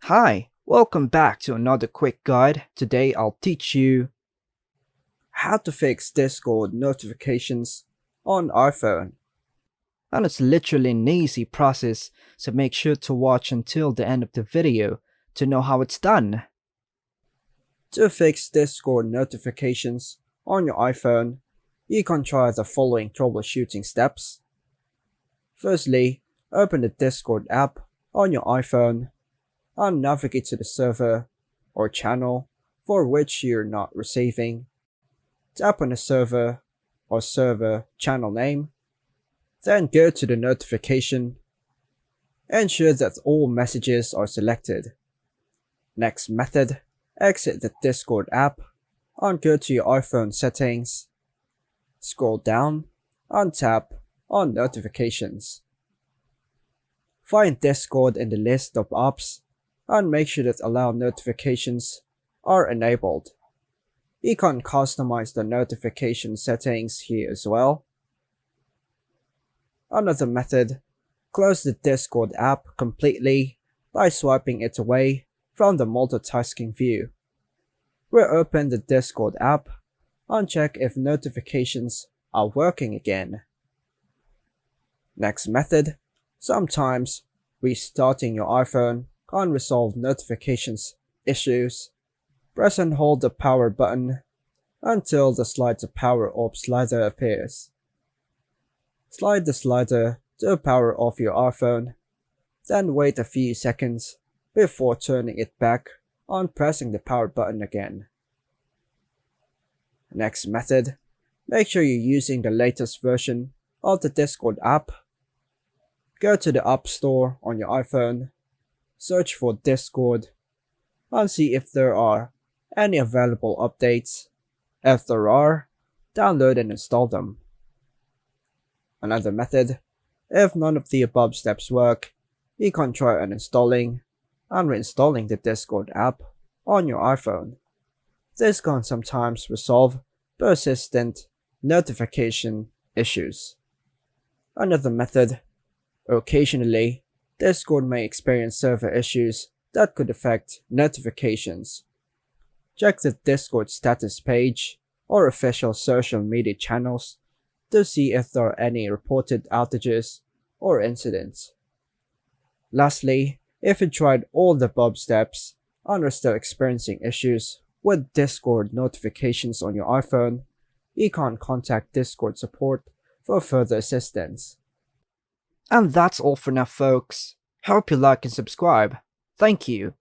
Hi, welcome back to another quick guide. Today I'll teach you how to fix Discord notifications on iPhone. And it's literally an easy process, so make sure to watch until the end of the video to know how it's done. To fix Discord notifications on your iPhone, you can try the following troubleshooting steps. Firstly, open the Discord app on your iPhone and navigate to the server or channel for which you're not receiving. Tap on the server or server channel name, then go to the notification. Ensure that all messages are selected. Next method, exit the Discord app and go to your iPhone settings. Scroll down and tap on notifications. Find Discord in the list of apps and make sure that allow notifications are enabled. You can customize the notification settings here as well. Another method, close the Discord app completely by swiping it away from the multitasking view. Reopen the Discord app and check if notifications are working again. Next method, sometimes restarting your iPhone can resolve notifications issues. Press and hold the power button until the slide to power off slider appears. Slide the slider to power off your iPhone, then wait a few seconds before turning it back and pressing the power button again. Next method, make sure you're using the latest version of the Discord app. Go to the App Store on your iPhone, search for Discord, and see if there are any available updates. If there are, download and install them. Another method, if none of the above steps work, you can try uninstalling and reinstalling the Discord app on your iPhone. This can sometimes resolve persistent notification issues. Another method, occasionally, Discord may experience server issues that could affect notifications. Check the Discord status page or official social media channels to see if there are any reported outages or incidents. Lastly, if you tried all the above steps and are still experiencing issues with Discord notifications on your iPhone, you can contact Discord support for further assistance. And that's all for now, folks. Hope you like and subscribe. Thank you.